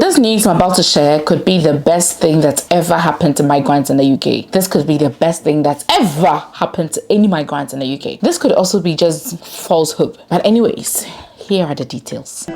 this news I'm about to share could be the best thing that's ever happened to migrants in the UK. This could be the best thing that's ever happened to any migrants in the UK. This could also be just false hope. But anyways, here are the details.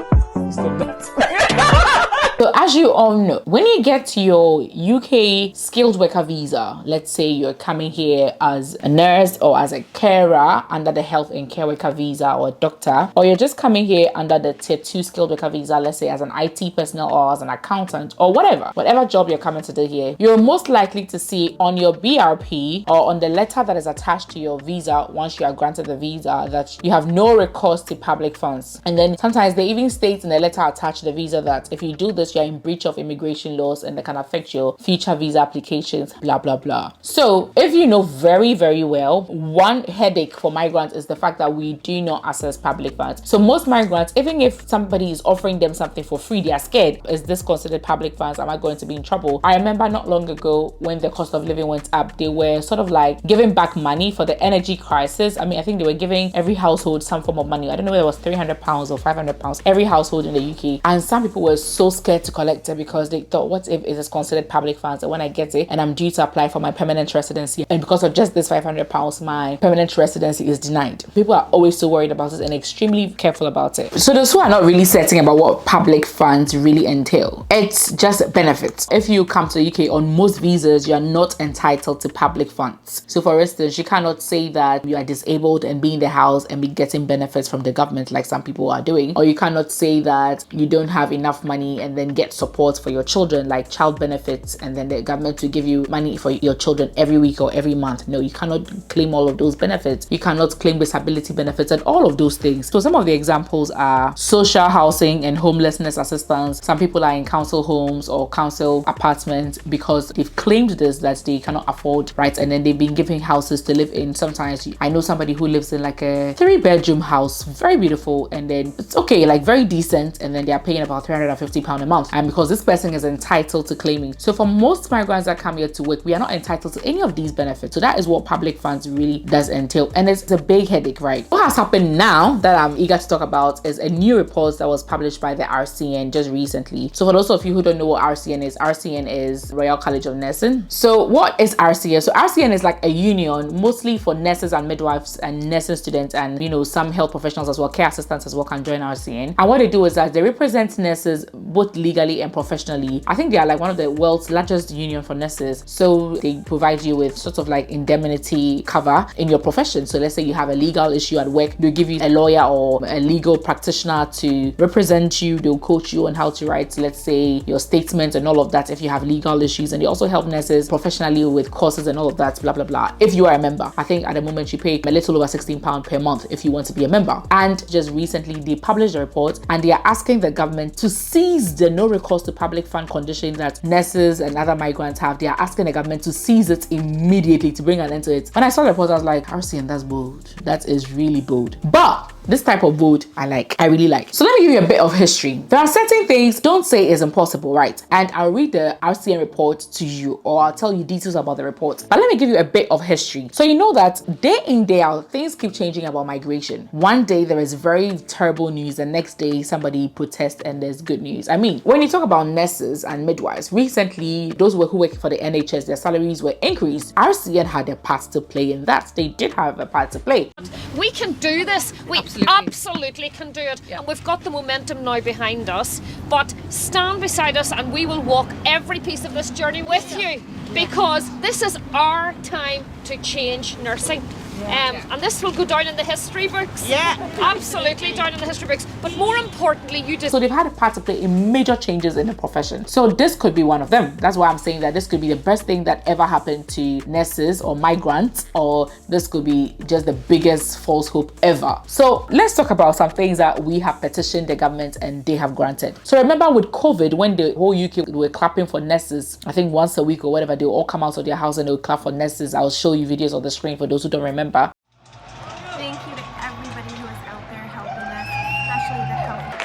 So as you all know, when you get your UK skilled worker visa, let's say you're coming here as a nurse or as a carer under the health and care worker visa or a doctor, or you're just coming here under the tier 2 skilled worker visa, let's say as an IT personnel or as an accountant or whatever job you're coming to do here, you're most likely to see on your BRP or on the letter that is attached to your visa once you are granted the visa that you have no recourse to public funds. And then sometimes they even state in the letter attached to the visa that if you do this, you're in breach of immigration laws and that can affect your future visa applications, blah blah blah. So if you know very well, one headache for migrants is the fact that we do not access public funds. So most migrants, even if somebody is offering them something for free, they are scared. Is this considered public funds? Am I going to be in trouble? I remember not long ago when the cost of living went up, they were sort of like giving back money for the energy crisis. I mean, I think they were giving every household some form of money. I don't know whether it was £300 or £500, every household in the UK. And some people were so scared to collect it because they thought, what if it is considered public funds and when I get it and I'm due to apply for my permanent residency and because of just this £500 my permanent residency is denied. People are always so worried about it and extremely careful about it. So those who are not really certain about what public funds really entail, it's just benefits. If you come to the UK on most visas, you're not entitled to public funds. So for instance, you cannot say that you are disabled and be in the house and be getting benefits from the government like some people are doing, or you cannot say that you don't have enough money and then get support for your children like child benefits and then the government will give you money for your children every week or every month. No, you cannot claim all of those benefits. You cannot claim disability benefits and all of those things. So some of the examples are social housing and homelessness assistance. Some people are in council homes or council apartments because they've claimed this that they cannot afford, right? And then they've been given houses to live in. Sometimes I know somebody who lives in like a 3-bedroom house, very beautiful, and then it's okay, like very decent, and then they are paying about £350 a month. And because this person is entitled to claiming. So for most migrants that come here to work, we are not entitled to any of these benefits. So that is what public funds really does entail. And it's a big headache, right? What has happened now that I'm eager to talk about is a new report that was published by the RCN just recently. So for those of you who don't know what RCN is Royal College of Nursing. So what is RCN? So RCN is like a union mostly for nurses and midwives and nursing students and, you know, some health professionals as well, care assistants as well can join RCN. And what they do is that they represent nurses both legally and professionally. I think they are like one of the world's largest union for nurses. So they provide you with sort of like indemnity cover in your profession. So let's say you have a legal issue at work, they'll give you a lawyer or a legal practitioner to represent you. They'll coach you on how to write, let's say, your statements and all of that if you have legal issues. And they also help nurses professionally with courses and all of that, blah blah blah. If you are a member, I think at the moment you pay a little over £16 per month if you want to be a member. And just recently they published a report and they are asking the government to seize the no recourse to public fund condition that nurses and other migrants have. They are asking the government to seize it immediately to bring an end to it. When I saw the report, I was like, RCN, that's bold. That is really bold. But this type of bold, I really like. So let me give you a bit of history. There are certain things don't say is impossible, right? And I'll read the RCN report to you, or I'll tell you details about the report. But let me give you a bit of history. So you know that day in, day out, things keep changing about migration. One day there is very terrible news, the next day somebody protests and there's good news. I mean, when you talk about nurses and midwives, recently those who work for the NHS, their salaries were increased. RCN had a part to play in that. They did have a part to play. We can do this. We absolutely can do it. Yeah. And we've got the momentum now behind us. But stand beside us and we will walk every piece of this journey with you. Because this is our time to change nursing. And this will go down in the history books. Yeah, absolutely down in the history books. But more importantly, so they've had a part to play in major changes in the profession. So this could be one of them. That's why I'm saying that this could be the best thing that ever happened to nurses or migrants, or this could be just the biggest false hope ever. So let's talk about some things that we have petitioned the government and they have granted. So remember with COVID, when the whole UK were clapping for nurses, I think once a week or whatever, they'll all come out of their house and they'll clap for nurses. I'll show you videos on the screen for those who don't remember. Thank you to everybody who is out there helping us, especially the health.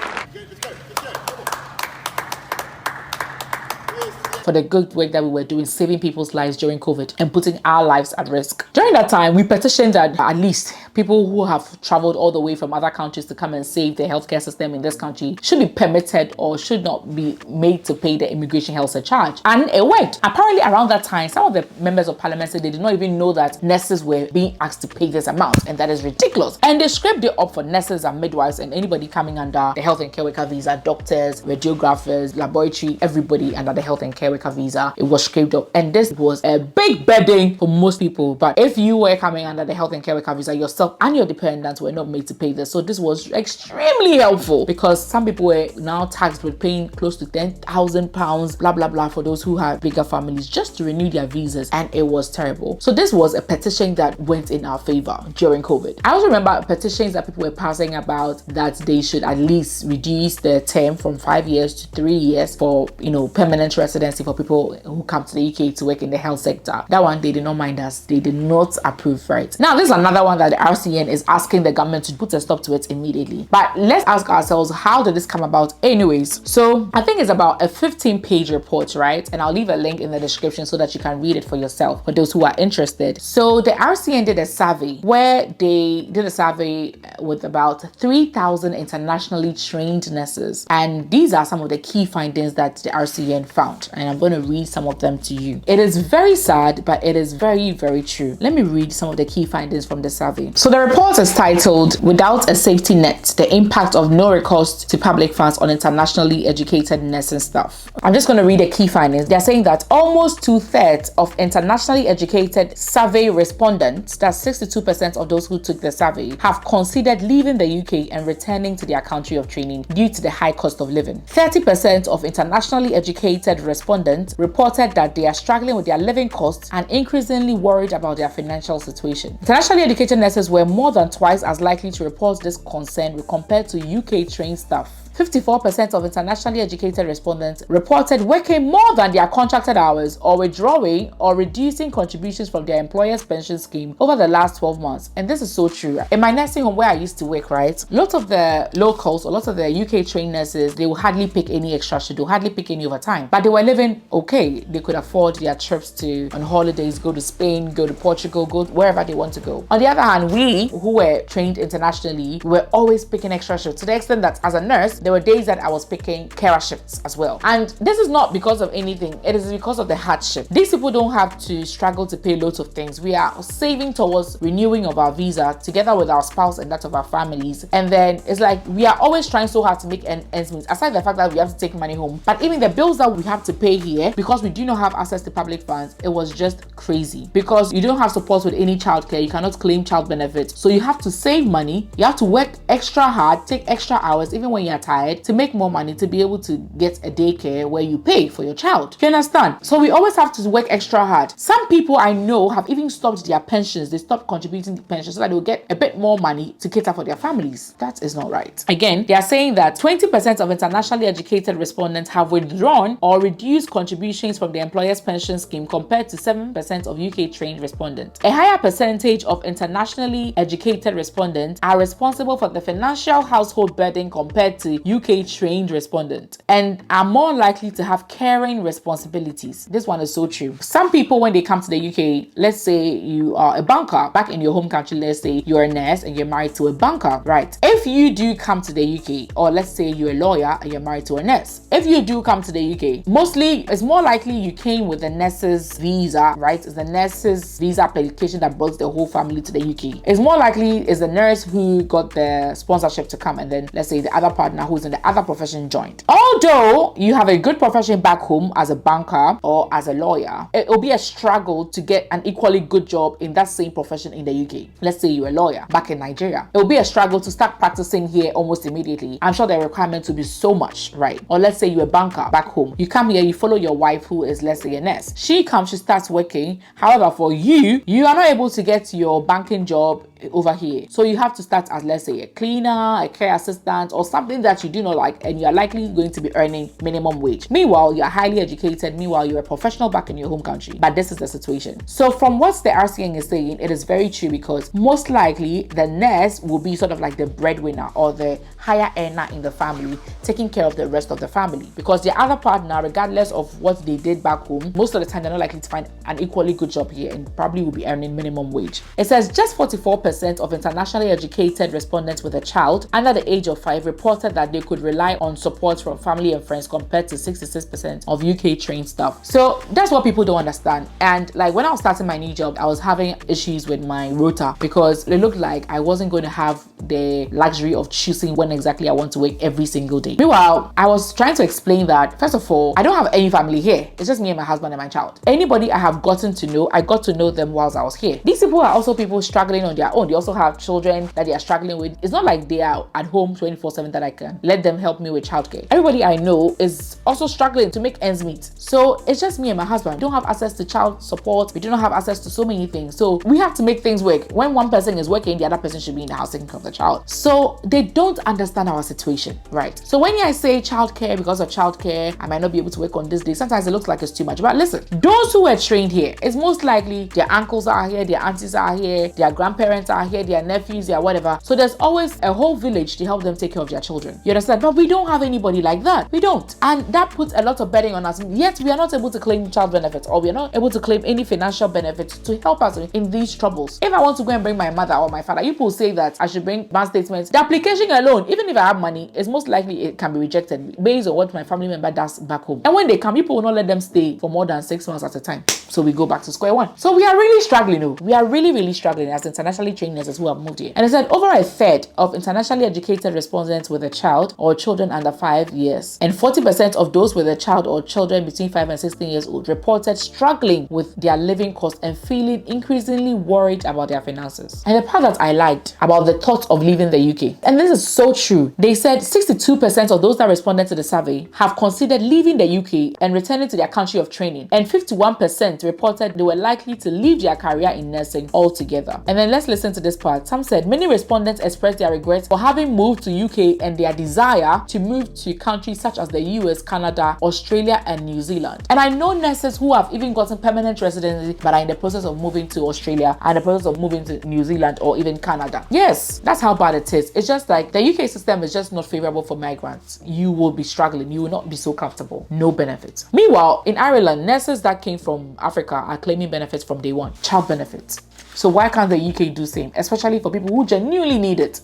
For for the good work that we were doing, saving people's lives during COVID and putting our lives at risk. During that time, we petitioned that at least people who have traveled all the way from other countries to come and save the healthcare system in this country should be permitted or should not be made to pay the immigration health surcharge. And it worked. Apparently around that time, some of the members of parliament said they did not even know that nurses were being asked to pay this amount, and that is ridiculous. And they scraped it up for nurses and midwives and anybody coming under the health and care worker visa, doctors, radiographers, laboratory, everybody under the health and care worker visa. It was scraped up, and this was a big burden for most people. But if you were coming under the health and care worker visa, yourself and your dependents were not made to pay this. So this was extremely helpful, because some people were now taxed with paying close to £10,000, blah blah blah, for those who have bigger families just to renew their visas, and it was terrible. So this was a petition that went in our favor during COVID. I also remember petitions that people were passing about that they should at least reduce the term from 5 years to 3 years for, permanent residency for people who come to the UK to work in the health sector. That one, they did not mind us. They did not approve, right? Now, this is another one that the RCN is asking the government to put a stop to it immediately. But let's ask ourselves, how did this come about anyways? So I think it's about a 15-page report, right? And I'll leave a link in the description so that you can read it for yourself, for those who are interested. So the RCN did a survey where they did a survey with about 3,000 internationally trained nurses. And these are some of the key findings that the RCN found. And I'm going to read some of them to you. It is very sad, but it is very, very true. Let me read some of the key findings from the survey. So the report is titled, "Without a Safety Net, the Impact of No Recourse to Public Funds on Internationally Educated Nursing Staff." I'm just going to read the key findings. They're saying that almost 2/3 of internationally educated survey respondents, that's 62% of those who took the survey, have considered leaving the UK and returning to their country of training due to the high cost of living. 30% of internationally educated respondents reported that they are struggling with their living costs and increasingly worried about their financial situation. Internationally educated nurses were more than twice as likely to report this concern compared to UK trained staff. 54% of internationally educated respondents reported working more than their contracted hours or withdrawing or reducing contributions from their employer's pension scheme over the last 12 months. And this is so true. In my nursing home where I used to work, right, lots of the locals or lots of the UK trained nurses, they will hardly pick any extra shift, they will hardly pick any overtime, but they were living okay. They could afford their trips on holidays, go to Spain, go to Portugal, go wherever they want to go. On the other hand, we who were trained internationally were always picking extra shifts, to the extent that as a nurse, there were days that I was picking carer shifts as well. And this is not because of anything, it is because of the hardship. These people don't have to struggle to pay loads of things. We are saving towards renewing of our visa together with our spouse and that of our families. And then it's like we are always trying so hard to make ends meet, aside the fact that we have to take money home. But even the bills that we have to pay here, because we do not have access to public funds, it was just crazy. Because you don't have support with any childcare, you cannot claim child benefits. So you have to save money, you have to work extra hard, take extra hours, even when you're tired, to make more money to be able to get a daycare where you pay for your child. Do you understand? So we always have to work extra hard. Some people I know have even stopped their pensions. They stopped contributing to pensions so that they'll get a bit more money to cater for their families. That is not right. Again, they are saying that 20% of internationally educated respondents have withdrawn or reduced contributions from the employer's pension scheme compared to 7% of UK trained respondents. A higher percentage of internationally educated respondents are responsible for the financial household burden compared to UK trained respondents and are more likely to have caring responsibilities. This one is so true. Some people, when they come to the UK, let's say you are a banker back in your home country, let's say you're a nurse and you're married to a banker, right? If you do come to the UK, or let's say you're a lawyer and you're married to a nurse, if you do come to the UK, mostly it's more likely you came with the nurse's visa, right? It's the nurse's visa application that brought the whole family to the UK. It's more likely it's the nurse who got the sponsorship to come, and then let's say the other partner who's in the other profession joined. Although you have a good profession back home as a banker or as a lawyer, it will be a struggle to get an equally good job in that same profession in the UK. Let's say you're a lawyer back in Nigeria. It will be a struggle to start practicing here almost immediately. I'm sure the requirements will be so much, right? Or let's say you're a banker back home. You come here, you follow your wife who is, let's say, a nurse. She comes, she starts working. However, for you, you are not able to get your banking job over here. So you have to start as, let's say, a cleaner, a care assistant, or something that you do not like, and you're likely going to be earning minimum wage. Meanwhile, you're highly educated. Meanwhile, you're a professional back in your home country. But this is the situation. So from what the RCN is saying, it is very true, because most likely the nurse will be sort of like the breadwinner or the higher earner in the family, taking care of the rest of the family, because the other partner, regardless of what they did back home, most of the time they're not likely to find an equally good job here and probably will be earning minimum wage. It says just 44% of internationally educated respondents with a child under the age of 5 reported that they could rely on support from family and friends, compared to 66% of UK trained staff. So that's what people don't understand. And like when I was starting my new job, I was having issues with my rota, because it looked like I wasn't going to have the luxury of choosing when exactly I want to work every single day. Meanwhile, I was trying to explain that, first of all, I don't have any family here. It's just me and my husband and my child. Anybody I have gotten to know, I got to know them whilst I was here. These people are also people struggling on their own. They also have children that they are struggling with. It's not like they are at home 24/7 that I can let them help me with childcare. Everybody I know is also struggling to make ends meet. So it's just me and my husband. We don't have access to child support. We do not have access to so many things. So we have to make things work. When one person is working, the other person should be in the house taking care of the child. So they don't understand our situation, right? So when I say childcare, because of childcare, I might not be able to work on this day. Sometimes it looks like it's too much. But listen, those who were trained here, it's most likely their uncles are here, their aunties are here, their grandparents are here, their nephews, their whatever. So there's always a whole village to help them take care of their children. You understand? But we don't have anybody like that. We don't. And that puts a lot of burden on us. Yet we are not able to claim child benefits, or we are not able to claim any financial benefits to help us in these troubles. If I want to go and bring my mother or my father, people say that I should bring bank statements. The application alone, even if I have money, it's most likely it can be rejected based on what my family member does back home. And when they come, people will not let them stay for more than 6 months at a time. So we go back to square one. So we are really struggling. We are really struggling as internationally trained nurses who have moved here. And it said over a third of internationally educated respondents with a child or children under 5 years, and 40% of those with a child or children between 5 and 16 years old reported struggling with their living costs and feeling increasingly worried about their finances. And the part that I liked about the thought of leaving the UK, and this is so true, they said 62% of those that responded to the survey have considered leaving the UK and returning to their country of training, and 51% reported they were likely to leave their career in nursing altogether. And then let's listen to this part. Some said many respondents expressed their regrets for having moved to UK and their desire to move to countries such as the US, Canada, Australia, and New Zealand. And I know nurses who have even gotten permanent residency but are in the process of moving to Australia and the process of moving to New Zealand or even Canada. Yes, that's how bad it is. It's just like the UK system is just not favorable for migrants. You will be struggling. You will not be so comfortable. No benefits. Meanwhile, in Ireland, nurses that came from Africa are claiming benefits from day one. Child benefits. So why can't the UK do same? Especially for people who genuinely need it.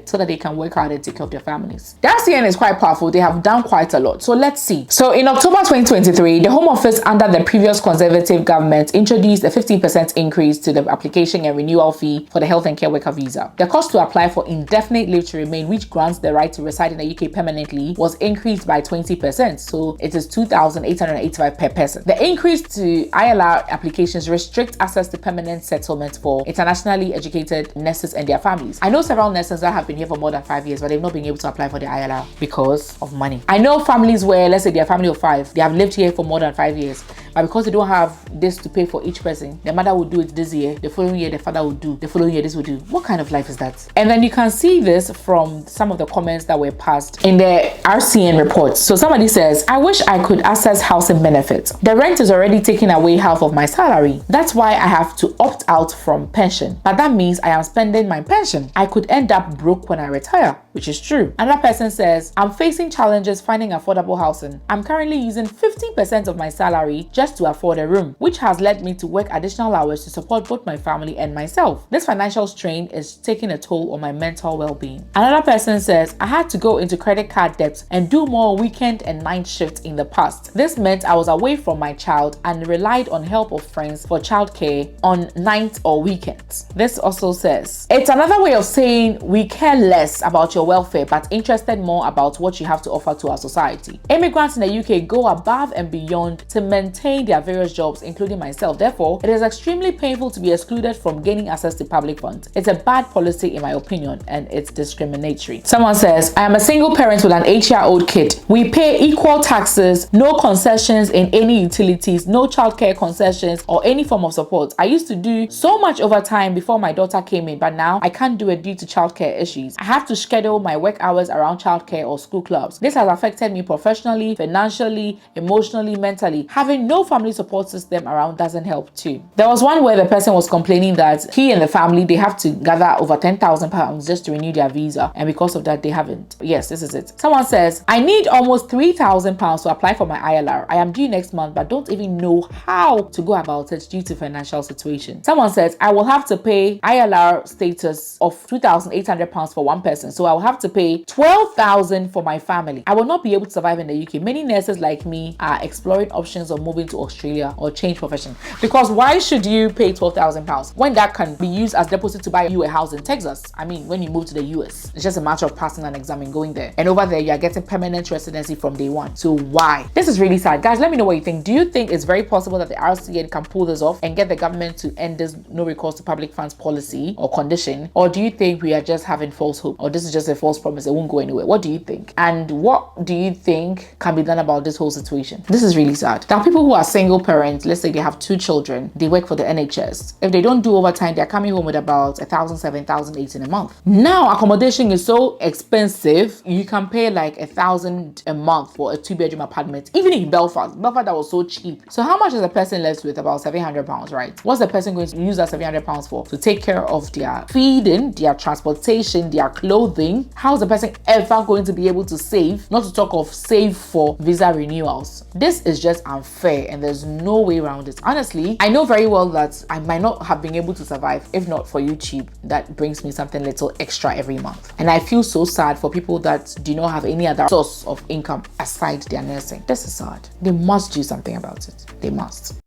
So that they can work hard and take care of their families. The RCN is quite powerful. They have done quite a lot. So let's see. So in October 2023, the Home Office under the previous Conservative government introduced a 15% increase to the application and renewal fee for the health and care worker visa. The cost to apply for indefinite leave to remain, which grants the right to reside in the UK permanently, was increased by 20%. So it is $2,885 per person. The increase to ILR applications restrict access to permanent settlement for internationally educated nurses and their families. I know several nurses that have been here for more than 5 years, but they've not been able to apply for the ILR because of money. I know families where, let's say they're a family of 5, they have lived here for more than 5 years, but because they don't have this to pay for each person, the mother will do it this year, the following year the father will do, the following year this will do. What kind of life is that? And then you can see this from some of the comments that were passed in the RCN report. So somebody says, I wish I could access housing benefits. The rent is already taking away half of my salary. That's why I have to opt out from pension. But that means I am spending my pension. I could end up broke when I retire, which is true. Another person says, I'm facing challenges finding affordable housing. I'm currently using 15% of my salary just to afford a room, which has led me to work additional hours to support both my family and myself. This financial strain is taking a toll on my mental well-being. Another person says, I had to go into credit card debt and do more weekend and night shifts in the past. This meant I was away from my child and relied on help of friends for childcare on nights or weekends. This also says, it's another way of saying we care less about your welfare but interested more about what you have to offer to our society. Immigrants in the UK go above and beyond to maintain their various jobs, including myself. Therefore, it is extremely painful to be excluded from gaining access to public funds. It's a bad policy in my opinion, and it's discriminatory. Someone says, I am a single parent with an 8-year-old kid. We pay equal taxes, no concessions in any utilities, no childcare concessions or any form of support. I used to do so much overtime before my daughter came in, but now I can't do it due to childcare issues. I have to schedule my work hours around childcare or school clubs. This has affected me professionally, financially, emotionally, mentally. Having no family support system around doesn't help too. There was one where the person was complaining that he and the family, they have to gather over £10,000 just to renew their visa, and because of that they haven't. Yes, this is it. Someone says, I need almost £3,000 to apply for my ILR. I am due next month but don't even know how to go about it due to financial situation. Someone says, I will have to pay ILR status of £2,800 for one person, so I will have to pay £12,000 for my family. I will not be able to survive in the UK. Many nurses like me are exploring options of moving to Australia or change profession. Because why should you pay £12,000 when that can be used as deposit to buy you a house in Texas? I mean, when you move to the US, it's just a matter of passing an exam and going there. And over there, you are getting permanent residency from day one. So why? This is really sad. Guys, let me know what you think. Do you think it's very possible that the RCN can pull this off and get the government to end this no recourse to public funds policy or condition? Or do you think we are just having false hope? Or this is just a false promise? It won't go anywhere. What do you think? And what do you think can be done about this whole situation? This is really sad. There are people who are single parents. Let's say they have 2 children. They work for the NHS. If they don't do overtime, they're coming home with about 1,007, 1,008 in a month. Now accommodation is so expensive. You can pay like 1,000 a month for a 2-bedroom apartment. Even in Belfast that was so cheap. So how much is a person left with? About £700, right? What's the person going to use that £700 for? To take care of their feeding, their transportation, their clothing. How is the person ever going to be able to save? Not to talk of save for visa renewals. This is just unfair and there's no way around it. Honestly, I know very well that I might not have been able to survive if not for YouTube that brings me something little extra every month. And I feel so sad for people that do not have any other source of income aside their nursing. This is sad. They must do something about it. They must.